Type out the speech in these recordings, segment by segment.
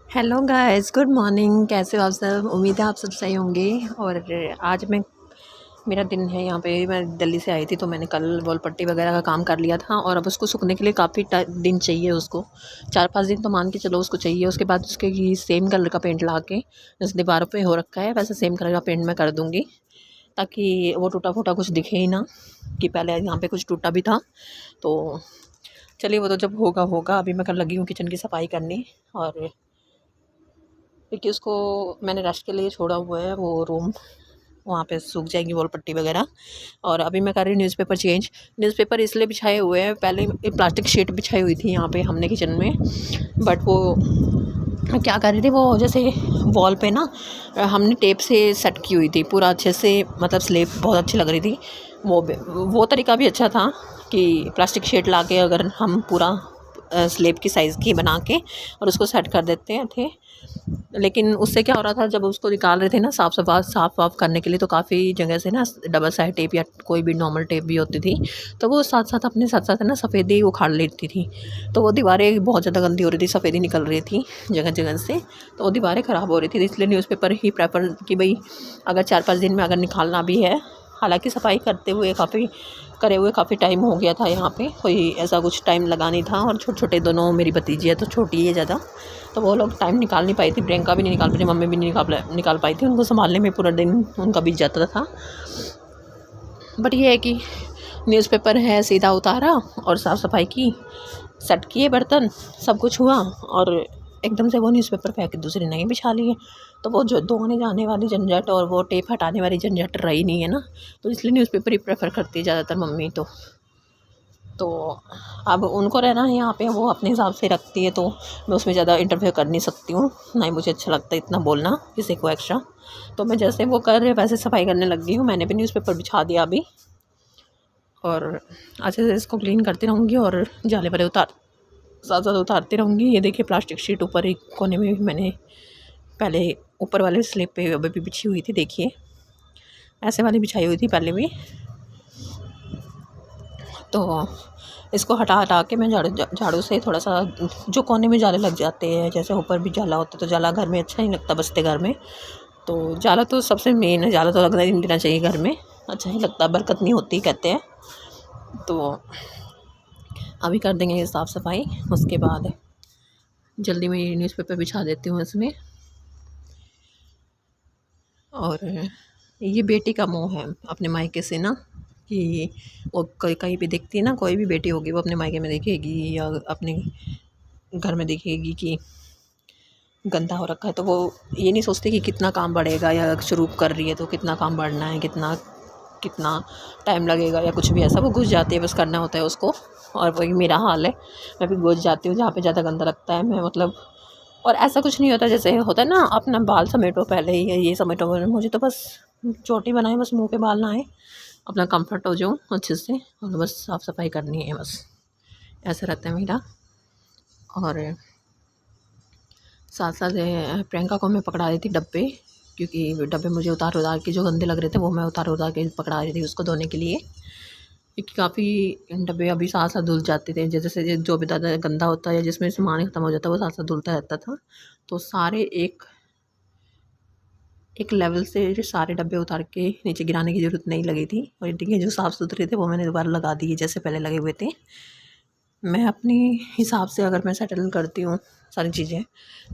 Hello guys, good morning. कैसे हो आप सब? उम्मीद है आप सब सही होंगे। और आज मेरा दिन है यहाँ पे। मैं दिल्ली से आई थी तो मैंने कल वॉल पट्टी वगैरह का काम कर लिया था और अब उसको सूखने के लिए काफ़ी दिन चाहिए। उसको 4-5 दिन तो मान के चलो उसको चाहिए। उसके बाद उसके सेम कलर का पेंट ला के जैसे दीवारों पे हो रखा है वैसे सेम कलर का पेंट मैं कर दूँगी, ताकि वो टूटा फूटा कुछ दिखे ही ना कि पहले यहाँ पे कुछ टूटा भी था। तो चलिए, वो तो जब होगा होगा। अभी मैं कर लगी हूँ किचन की सफाई करने। और क्योंकि उसको मैंने रेस्ट के लिए छोड़ा हुआ है, वो रूम वहाँ पे सूख जाएगी वॉल पट्टी वगैरह। और अभी मैं कर रही हूँ न्यूज़पेपर चेंज। न्यूज़पेपर इसलिए बिछाए हुए हैं, पहले एक प्लास्टिक शीट बिछाई हुई थी यहाँ पे हमने किचन में, बट वो क्या कर रही थी, वो जैसे वॉल पे ना हमने टेप से सेट की हुई थी पूरा अच्छे से, मतलब स्लेब बहुत अच्छी लग रही थी। वो तरीका भी अच्छा था कि प्लास्टिक शीट ला के अगर हम पूरा स्लेब की साइज़ की बना के और उसको सेट कर देते हैं थे। लेकिन उससे क्या हो रहा था, जब उसको निकाल रहे थे ना साफ़ वाफ़ करने के लिए, तो काफ़ी जगह से ना डबल साइड टेप या कोई भी नॉर्मल टेप भी होती थी, तो वो अपने साथ साथ ना सफ़ेदी उखाड़ लेती थी। तो वो दीवारें बहुत ज़्यादा गंदी हो रही थी, सफ़ेदी निकल रही थी जगह जगह से, तो वो दीवारें ख़राब हो रही थी। इसलिए न्यूज़पेपर ही प्रेफर कि भाई अगर 4-5 दिन में अगर निकालना भी है। हालांकि सफाई करे हुए काफ़ी टाइम हो गया था, यहाँ पे कोई ऐसा कुछ टाइम लगा नहीं था। और छोटे छोटे दोनों मेरी भतीजी है तो छोटी है ज़्यादा, तो वो लोग टाइम निकाल नहीं पाई थी। प्रियंका भी नहीं निकाल पाई थी, मम्मी भी नहीं निकाल पाई थी। उनको संभालने में पूरा दिन उनका बीत जाता था। बट ये है कि न्यूज़पेपर है, सीधा उतारा और साफ़ सफाई की, सेट किए बर्तन, सब कुछ हुआ और एकदम से वो न्यूज़पेपर फेंक के दूसरे नए बिछा लिए। तो वो जो धोने जाने वाली झंझट और वो टेप हटाने वाली झंझट रही नहीं है ना, तो इसलिए न्यूज़पेपर ही प्रेफर करती है ज़्यादातर मम्मी। तो अब उनको रहना है यहाँ पे, वो अपने हिसाब से रखती है, तो मैं उसमें ज़्यादा इंटरफेयर कर नहीं सकती हूँ, ना ही मुझे अच्छा लगता है इतना बोलना किसी को एक्स्ट्रा। तो मैं जैसे वो कर रहे वैसे सफाई करने लग गई हूँ। मैंने भी न्यूज़पेपर बिछा दिया अभी और अच्छे से इसको क्लीन करती रहूँगी और जाले वाले साथ साथ उतारती रहूँगी। ये देखिए प्लास्टिक शीट ऊपर एक कोने में मैंने पहले ऊपर वाले स्लेब पे अभी भी बिछी हुई थी, देखिए ऐसे वाली बिछाई हुई थी पहले भी। तो इसको हटा हटा के मैं झाड़ू से थोड़ा सा, जो कोने में जाले लग जाते हैं, जैसे ऊपर भी जाला होता है तो जाला घर में अच्छा नहीं लगता बसते घर में। तो जाला तो सबसे मेन है, जाला तो लगना ही नहीं देना चाहिए घर में, अच्छा नहीं लगता, बरकत नहीं होती कहते हैं। तो अभी कर देंगे ये साफ़ सफाई, उसके बाद जल्दी में न्यूज़पेपर बिछा देती हूँ इसमें। और ये बेटी का मोह है अपने मायके से ना, कि वो कहीं भी देखती है ना, कोई भी बेटी होगी वो अपने मायके में देखेगी या अपने घर में देखेगी कि गंदा हो रखा है, तो वो ये नहीं सोचती कि कितना काम बढ़ेगा, या शुरू कर रही है तो कितना काम बढ़ना है, कितना कितना टाइम लगेगा या कुछ भी ऐसा। वो घुस जाती है, बस करना होता है उसको। और वही मेरा हाल है, मैं भी घुस जाती हूँ जहाँ पे ज़्यादा गंदा लगता है, मैं मतलब। और ऐसा कुछ नहीं होता, जैसे होता है ना अपना बाल समेटो पहले ही, ये समेटो, मुझे तो बस चोटी बनाए, बस मुंह पे बाल ना आए, अपना कंफर्ट हो जाऊँ अच्छे से, और बस साफ़ सफाई करनी है बस, ऐसा रहता है मेरा। और साथ साथ प्रियंका को मैं पकड़ा रही थी डब्बे, क्योंकि डब्बे मुझे उतार उतार के जो गंदे लग रहे थे वो मैं उतार उतार के पकड़ा रही थी उसको धोने के लिए, क्योंकि काफ़ी डब्बे अभी साथ साथ धुल जाते थे। जैसे जो भी ज़्यादा गंदा होता है या जिसमें सामान ख़त्म हो जाता है वो साथ साथ धुलता रहता था। तो सारे एक एक लेवल से सारे डब्बे उतार के नीचे गिराने की ज़रूरत नहीं लगी थी। और देखिए जो साफ़ सुथरे थे वो मैंने दोबारा लगा दिए जैसे पहले लगे हुए थे। मैं अपनी हिसाब से अगर मैं सेटल करती हूँ सारी चीज़ें,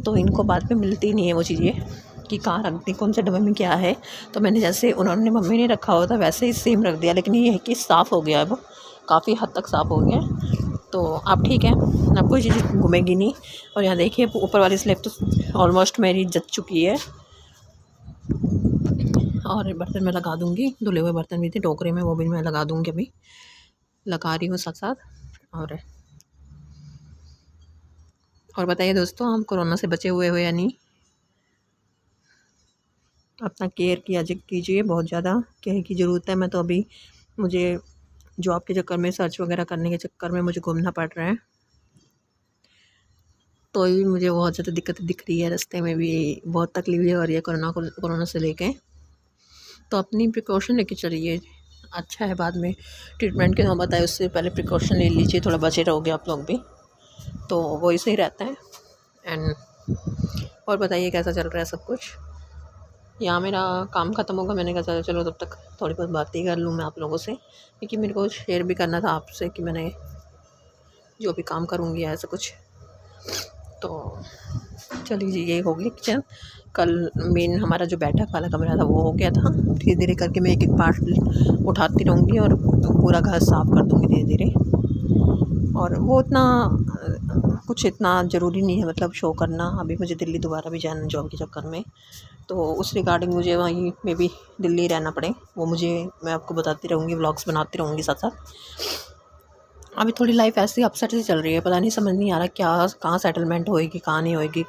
तो इनको बाद में मिलती नहीं है वो चीज़ें कि कहाँ रख दी, कौन से डब्बे में क्या है। तो मैंने जैसे उन्होंने मम्मी ने रखा हुआ था वैसे ही सेम रख दिया, लेकिन ये है कि साफ़ हो गया, अब काफ़ी हद तक साफ़ हो गया। तो अब ठीक है, अब कोई चीज़ घूमेगी नहीं। और यहाँ देखिए ऊपर वाली स्लेब तो ऑलमोस्ट मेरी जच चुकी है। और बर्तन मैं लगा दूँगी, धुले हुए बर्तन भी थे टोकरे में, वो भी मैं लगा दूँगी, अभी लगा रही हूँ साथ साथ। और बताइए दोस्तों, हम कोरोना से बचे हुए हो या नहीं? अपना केयर किया कीजिए, बहुत ज़्यादा केयर की ज़रूरत है। मैं तो अभी मुझे जॉब के चक्कर में, सर्च वगैरह करने के चक्कर में मुझे घूमना पड़ रहा है, तो भी मुझे बहुत ज़्यादा दिक्कतें दिख रही है, रास्ते में भी बहुत तकलीफ़ें हो रही है कोरोना से लेके। तो अपनी प्रिकॉशन लेके चलिए, अच्छा है। बाद में ट्रीटमेंट की नौबत आए उससे पहले प्रिकॉशन ले लीजिए, थोड़ा बचे रहोगे आप लोग भी, तो वही सही रहता है। एंड और बताइए कैसा चल रहा है सब कुछ। यहाँ मेरा काम ख़त्म होगा, मैंने कहा चलो तब तक थोड़ी बहुत बातें कर लूँ मैं आप लोगों से, क्योंकि मेरे को शेयर भी करना था आपसे कि मैंने जो भी काम करूँगी ऐसा कुछ। तो चलिए जी, ये हो गया किचन। कल मेन हमारा जो बैठक वाला कमरा था वो हो गया था। धीरे धीरे करके मैं एक एक पार्ट उठाती रहूँगी और पूरा घर साफ़ कर दूँगी धीरे धीरे। और वो इतना कुछ इतना ज़रूरी नहीं है मतलब शो करना। अभी मुझे दिल्ली दोबारा भी जाना जॉब के चक्कर में, तो उस रिगार्डिंग मुझे वहीं में भी दिल्ली रहना पड़े, वो मुझे मैं आपको बताती रहूँगी, व्लॉग्स बनाती रहूँगी साथ साथ। अभी थोड़ी लाइफ ऐसी अपसेट सी चल रही है, पता नहीं समझ नहीं आ रहा क्या कहाँ सेटलमेंट होएगी कहाँ नहीं होएगी।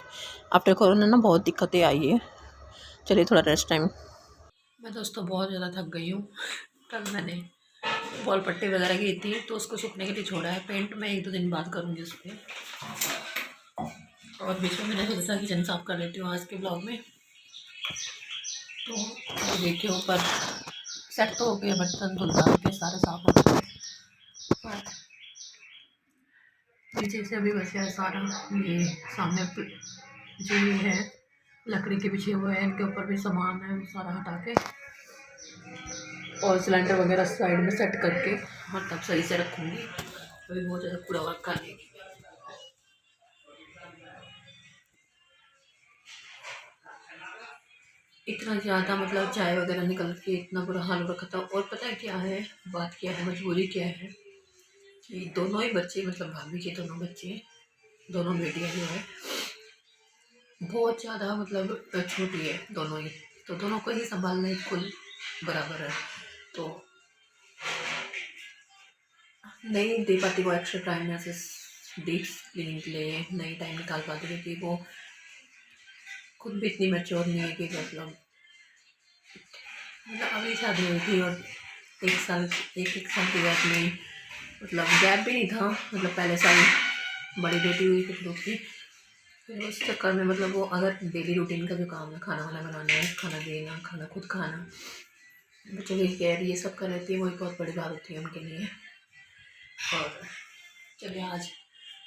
आफ्टर कोरोना ना बहुत दिक्कतें आई है। चलिए थोड़ा रेस्ट टाइम। मैं दोस्तों बहुत ज़्यादा थक गई हूँ। कल मैंने बॉल पट्टी वगैरह की थी तो उसको सूखने के लिए छोड़ा है। पेंट मैं 1-2 दिन बाद करूँगी उस पर। और बीच में मैंने सोचा किचन साफ़ कर लेती हूँ आज के ब्लॉग में। तो देखिए ऊपर सेट तो हो गया, बर्तन धुल धाल के सारे साफ़ हो गए, पर नीचे से अभी बचा है सारा। ये सामने जो ये है लकड़ी के पीछे हुए हैं, इनके ऊपर भी सामान है, वो सारा हटा के और सिलेंडर वगैरह साइड में सेट करके और तब सही से रखूँगी। अभी बहुत ज़्यादा पूरा वर्क कर लेगी। इतना ज़्यादा मतलब चाय वगैरह निकल के इतना बुरा हाल हो रखा था। और पता है क्या है, बात क्या है, मजबूरी क्या है कि दोनों ही बच्चे मतलब भाभी के दोनों बच्चे, दोनों बेटियाँ जो है बहुत ज़्यादा मतलब छोटी है दोनों ही, तो दोनों को ही संभालना ही कुल बराबर है। तो नहीं दे पाती वो एक्स्ट्रा टाइम ऐसे डीप क्लीनिंग के लिए, नहीं टाइम निकाल पाती क्योंकि वो खुद भी इतनी मैच्योर नहीं है कि मतलब अभी शादी हुई थी और एक साल के गैप में, मतलब गैप भी नहीं था, मतलब पहले साल बड़ी बेटी हुई फिर दूसरी, फिर उस चक्कर में मतलब वो अगर डेली रूटीन का जो काम है, खाना वाना बनाना है, खाना देना, खाना खुद खाना, बच्चों की केयर, ये सब कर रहती है, वो एक बहुत बड़ी बात होती है उनके लिए। और चलिए आज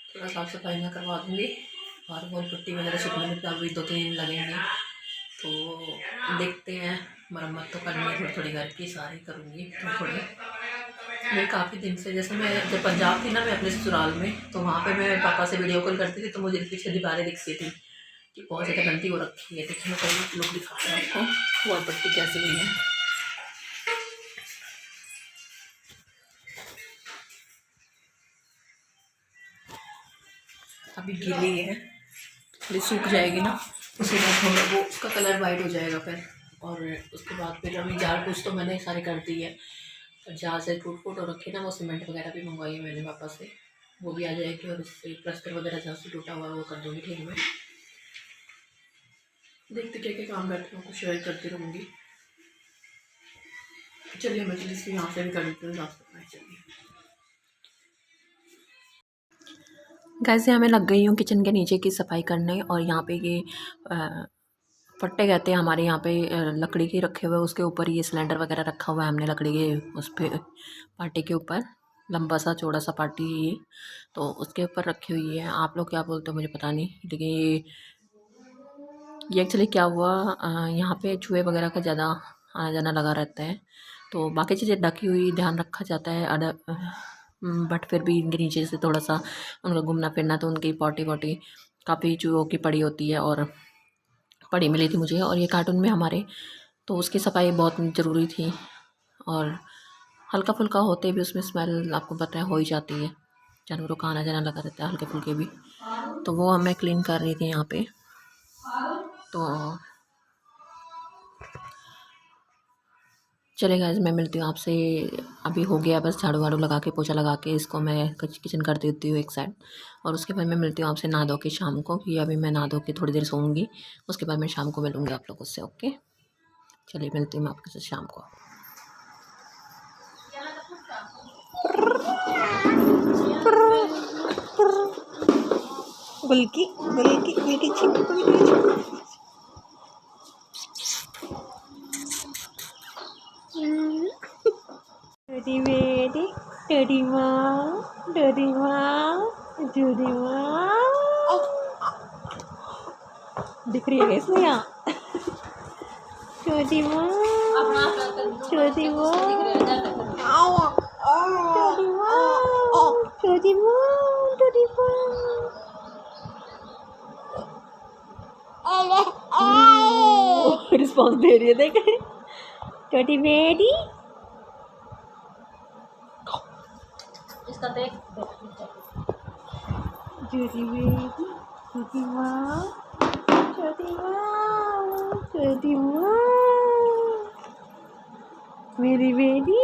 थोड़ा साफ़ सफाई में करवा दूँगी और वो पुट्टी वगैरह सूखने में तो अभी 2-3 दिन लगेंगे, तो देखते हैं। मरम्मत तो करनी है थोड़ी थोड़ी घर की, सारी करूँगी थोड़ी। मैं काफ़ी दिन से, जैसे मैं जब पंजाब थी ना, मैं अपने ससुराल में, तो वहाँ पे मैं पापा से वीडियो कॉल करती थी तो मुझे पीछे दीवारें दिखती थी कि बहुत ज़्यादा गंदी हो रखी है। देखिए मैं कई लोग दिखा रहे हैं आपको वॉल पट्टी कैसी हुई है। अभी गीली है, थोड़ी सूख जाएगी ना, उसके बाद थोड़ा वो उसका कलर वाइट हो जाएगा फिर। और उसके बाद फिर अभी झाड़ पोछ तो मैंने सारी कर दी है, और जहाँ से टूट फूट हो रखी है ना, वो सीमेंट वगैरह भी मंगवाई है मैंने पापा से, वो भी आ जाएगी। और उससे प्लास्टर वगैरह जहाँ से टूटा हुआ है वो कर दूँगी ठीक में। देखते क्या क्या काम बैठे हूँ, कुछ शेयर करती रहूँगी। चलिए मैं जल्दी यहाँ से भी कर लेती हूँ साफ सफाई। चलिए गैस, यहाँ मैं लग गई हूँ किचन के नीचे की सफाई करने। और यहाँ पे ये फट्टे कहते हैं हमारे यहाँ पे, लकड़ी के रखे हुए, उसके ऊपर ये सिलेंडर वगैरह रखा हुआ है हमने लकड़ी के उस पर पार्टी के ऊपर, लंबा सा चौड़ा सा पार्टी ये, तो उसके ऊपर रखी हुई है। आप लोग क्या बोलते हो मुझे पता नहीं, लेकिन ये एक्चुअली क्या हुआ, यहाँ पे चूहे वगैरह का ज़्यादा आना जाना लगा रहता है, तो बाकी चीज़ें ढकी हुई ध्यान रखा जाता है अदर, बट फिर भी इनके नीचे से थोड़ा सा उनका घूमना फिरना, तो उनकी पॉटी वॉटी काफ़ी चूहों की पड़ी होती है और पड़ी मिली थी मुझे। और ये कार्टून में हमारे, तो उसकी सफाई बहुत ज़रूरी थी। और हल्का फुल्का होते भी उसमें स्मेल आपको पता है हो ही जाती है, जानवरों का आना जाना लगा रहता है हल्के फुल्के भी, तो वो हमें क्लीन कर रही थी यहाँ पे। तो चलेगा, मैं मिलती हूँ आपसे। अभी हो गया बस झाड़ू वाड़ू लगा के, पोछा लगा के, इसको मैं किचन कर देती हूँ एक साइड, और उसके बाद मैं मिलती हूँ आपसे नहा धो के शाम को, कि अभी मैं नहा धो के थोड़ी देर सोऊंगी, उसके बाद मैं शाम को मिलूँगी आप लोगों से। ओके, चलिए मिलती हूँ मैं आपके साथ शाम को। गुल्की गुल्की गुल्की चिप गुल्की चिप। डोरी बेटी, डोरी माँ, डोरी माँ, डोरी माँ, दिख रही है इसमें यहाँ छोटी माँ छोटी माँ छोटी माँ छोटी माँ रिस्पॉन्स दे रही है देख छोटी बेटी इसका देख छोटी बेटी छोटी माँ छोटी माँ छोटी माँ मेरी बेटी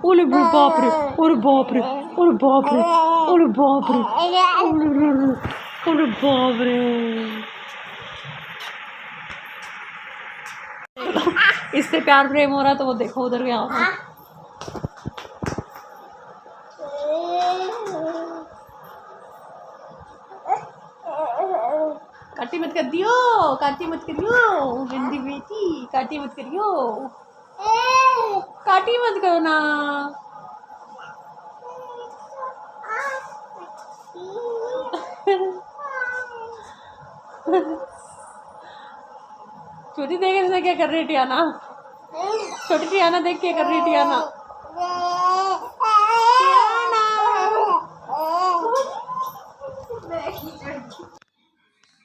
ओले बाप रे ओरे बाप रे ओरे बाप रे ओरे बाप रे ओरे बाप रे इससे प्यार प्रेम हो रहा तो वो देखो उधर गया होगा काटी मत कर दियो काटी मत करियो गंदी बेटी काटी मत करियो काटी मत करो ना छोटी देख इसने क्या कर रही है टियाना छोटी टियाना देख क्या कर रही है टियाना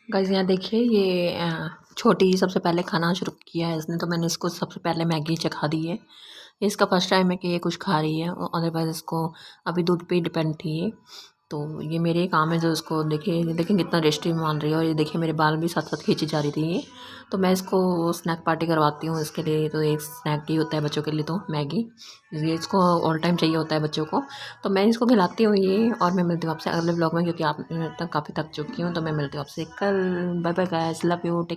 गाइस यहाँ देखिए ये छोटी सबसे पहले खाना शुरू किया है इसने तो मैंने इसको सबसे पहले मैगी चखा दी है ये इसका फर्स्ट टाइम है कि ये कुछ खा रही है अदरवाइज़ इसको अभी दूध पे डिपेंड थी ये तो ये मेरे काम है जो इसको देखिए कितना टेस्टी मान रही है और ये देखिए मेरे बाल भी साथ साथ खींची जा रही थी ये तो मैं इसको स्नैक पार्टी करवाती हूँ इसके लिए तो एक स्नैक ही होता है बच्चों के लिए तो मैगी ये इसको ऑल टाइम चाहिए होता है बच्चों को तो मैं इसको खिलाती हूँ ये और मैं मिलती हूँ आपसे अगले ब्लॉग में क्योंकि आप तक काफ़ी थक चुकी हूँ तो मैं मिलती हूँ आपसे कल bye bye guys love you take